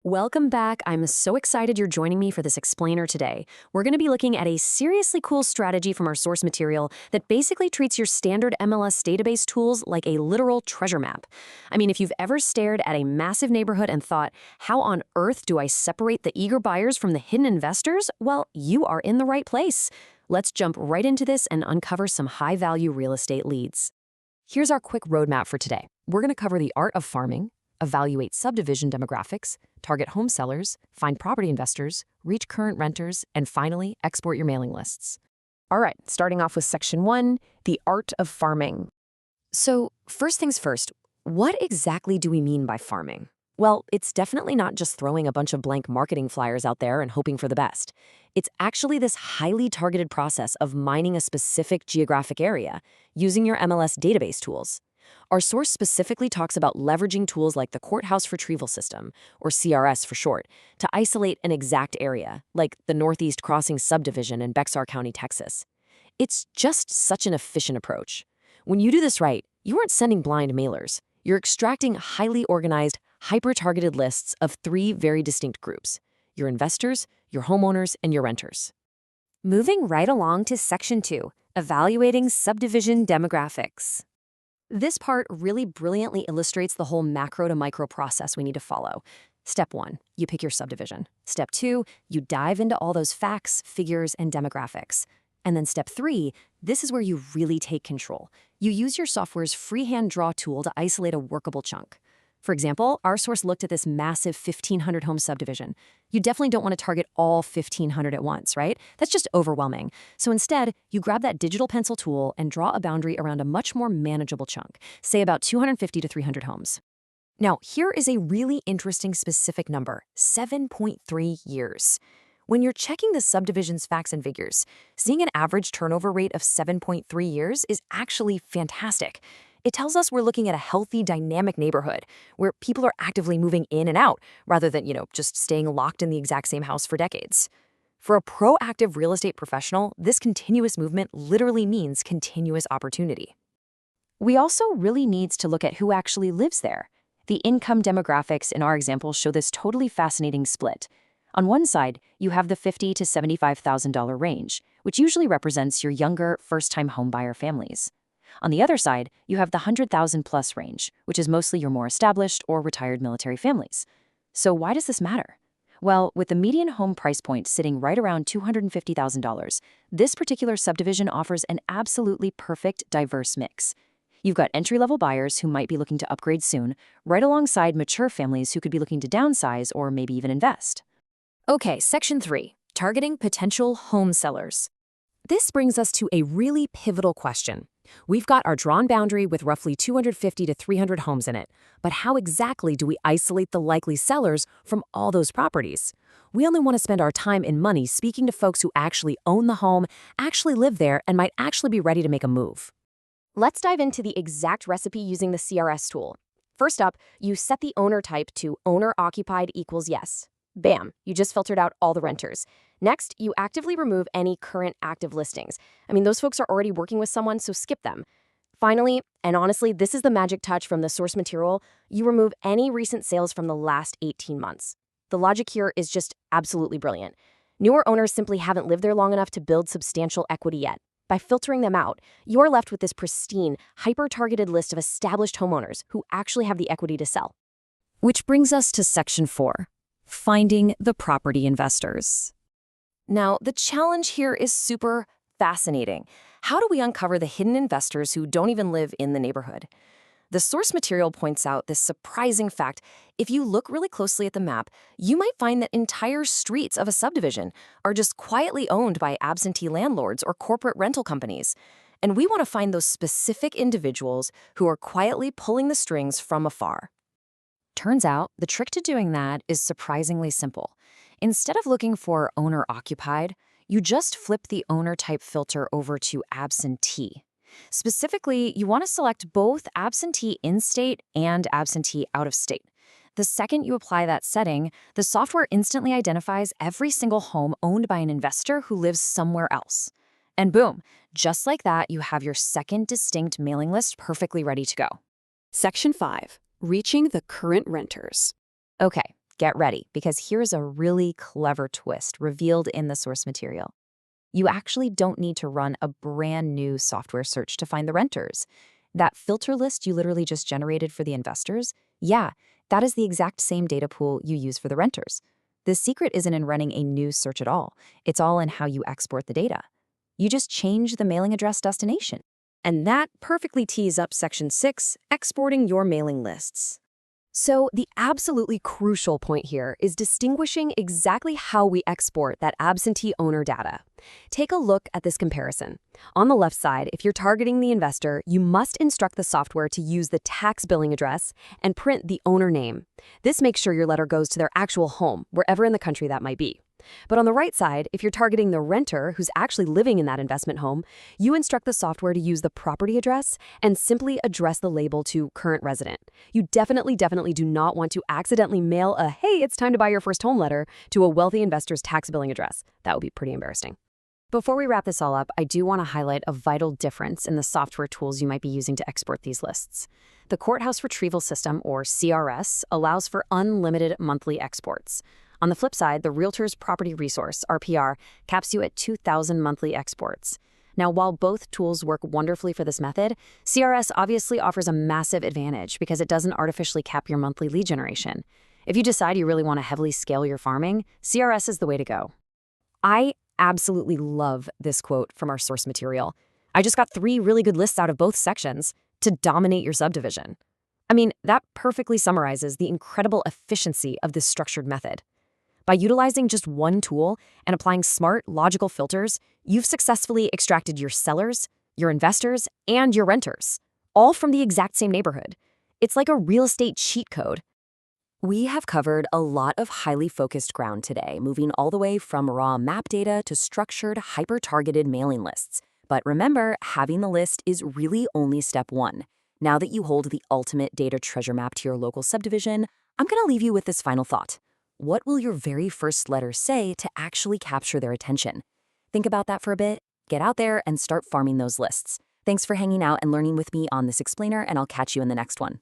Welcome back. I'm so excited you're joining me for this explainer today. We're going to be looking at a seriously cool strategy from our source material that basically treats your standard MLS database tools like a literal treasure map. I mean, if you've ever stared at a massive neighborhood and thought, how on earth do I separate the eager buyers from the hidden investors? Well, you are in the right place. Let's jump right into this and uncover some high-value real estate leads. Here's our quick roadmap for today. We're going to cover the art of farming, evaluate subdivision demographics, target home sellers, find property investors, reach current renters, and finally, export your mailing lists. All right, starting off with Section 1, the art of farming. So, first things first, what exactly do we mean by farming? Well, it's definitely not just throwing a bunch of blank marketing flyers out there and hoping for the best. It's actually this highly targeted process of mining a specific geographic area using your MLS database tools. Our source specifically talks about leveraging tools like the Courthouse Retrieval System, or CRS for short, to isolate an exact area, like the Northeast Crossing subdivision in Bexar County, Texas. It's just such an efficient approach. When you do this right, you aren't sending blind mailers. You're extracting highly organized, hyper-targeted lists of three very distinct groups: your investors, your homeowners, and your renters. Moving right along to Section 2, evaluating subdivision demographics. This part really brilliantly illustrates the whole macro to micro process we need to follow. Step 1, you pick your subdivision. Step 2, you dive into all those facts, figures, and demographics. And then Step 3, this is where you really take control. You use your software's freehand draw tool to isolate a workable chunk. For example, our source looked at this massive 1,500 home subdivision. You definitely don't want to target all 1,500 at once, right? That's just overwhelming. So instead, you grab that digital pencil tool and draw a boundary around a much more manageable chunk, say about 250 to 300 homes. Now, here is a really interesting specific number, 7.3 years. When you're checking the subdivision's facts and figures, seeing an average turnover rate of 7.3 years is actually fantastic. It tells us we're looking at a healthy, dynamic neighborhood where people are actively moving in and out rather than, just staying locked in the exact same house for decades. For a proactive real estate professional, this continuous movement literally means continuous opportunity. We also really need to look at who actually lives there. The income demographics in our example show this totally fascinating split. On one side, you have the $50,000 to $75,000 range, which usually represents your younger, first-time homebuyer families. On the other side, you have the 100,000 plus range, which is mostly your more established or retired military families. So why does this matter? Well, with the median home price point sitting right around $250,000, this particular subdivision offers an absolutely perfect, diverse mix. You've got entry-level buyers who might be looking to upgrade soon, right alongside mature families who could be looking to downsize or maybe even invest. Okay, Section 3, targeting potential home sellers. This brings us to a really pivotal question. We've got our drawn boundary with roughly 250 to 300 homes in it, but how exactly do we isolate the likely sellers from all those properties? We only want to spend our time and money speaking to folks who actually own the home, actually live there, and might actually be ready to make a move. Let's dive into the exact recipe using the CRS tool. First up, you set the owner type to owner occupied equals yes. Bam, you just filtered out all the renters. Next, you actively remove any current active listings. Those folks are already working with someone, so skip them. Finally, and honestly, this is the magic touch from the source material, you remove any recent sales from the last 18 months. The logic here is just absolutely brilliant. Newer owners simply haven't lived there long enough to build substantial equity yet. By filtering them out, you're left with this pristine, hyper-targeted list of established homeowners who actually have the equity to sell. Which brings us to Section 4. Finding the property investors. Now, the challenge here is super fascinating. How do we uncover the hidden investors who don't even live in the neighborhood? The source material points out this surprising fact. If you look really closely at the map, you might find that entire streets of a subdivision are just quietly owned by absentee landlords or corporate rental companies. And we want to find those specific individuals who are quietly pulling the strings from afar. Turns out, the trick to doing that is surprisingly simple. Instead of looking for owner-occupied, you just flip the owner type filter over to absentee. Specifically, you want to select both absentee in-state and absentee out-of-state. The second you apply that setting, the software instantly identifies every single home owned by an investor who lives somewhere else. And boom, just like that, you have your second distinct mailing list perfectly ready to go. Section 5. Reaching the current renters. Okay, get ready, because here's a really clever twist revealed in the source material. You actually don't need to run a brand new software search to find the renters. That filter list you literally just generated for the investors, yeah, that is the exact same data pool you use for the renters. The secret isn't in running a new search at all. It's all in how you export the data. You just change the mailing address destination. And that perfectly tees up Section 6, exporting your mailing lists. So the absolutely crucial point here is distinguishing exactly how we export that absentee owner data. Take a look at this comparison. On the left side, if you're targeting the investor, you must instruct the software to use the tax billing address and print the owner name. This makes sure your letter goes to their actual home, wherever in the country that might be. But on the right side, if you're targeting the renter who's actually living in that investment home, you instruct the software to use the property address and simply address the label to current resident. You definitely do not want to accidentally mail a "hey, it's time to buy your first home" letter to a wealthy investor's tax billing address. That would be pretty embarrassing. Before we wrap this all up, I do want to highlight a vital difference in the software tools you might be using to export these lists. The Courthouse Retrieval System, or CRS, allows for unlimited monthly exports. On the flip side, the Realtor's Property Resource, RPR, caps you at 2,000 monthly exports. Now, while both tools work wonderfully for this method, CRS obviously offers a massive advantage because it doesn't artificially cap your monthly lead generation. If you decide you really want to heavily scale your farming, CRS is the way to go. I absolutely love this quote from our source material. I just got 3 really good lists out of both sections to dominate your subdivision. I mean, that perfectly summarizes the incredible efficiency of this structured method. By utilizing just one tool and applying smart, logical filters, you've successfully extracted your sellers, your investors, and your renters, all from the exact same neighborhood. It's like a real estate cheat code. We have covered a lot of highly focused ground today, moving all the way from raw map data to structured, hyper-targeted mailing lists. But remember, having the list is really only step 1. Now that you hold the ultimate data treasure map to your local subdivision, I'm going to leave you with this final thought. What will your very first letter say to actually capture their attention? Think about that for a bit, get out there, and start farming those lists. Thanks for hanging out and learning with me on this explainer, and I'll catch you in the next one.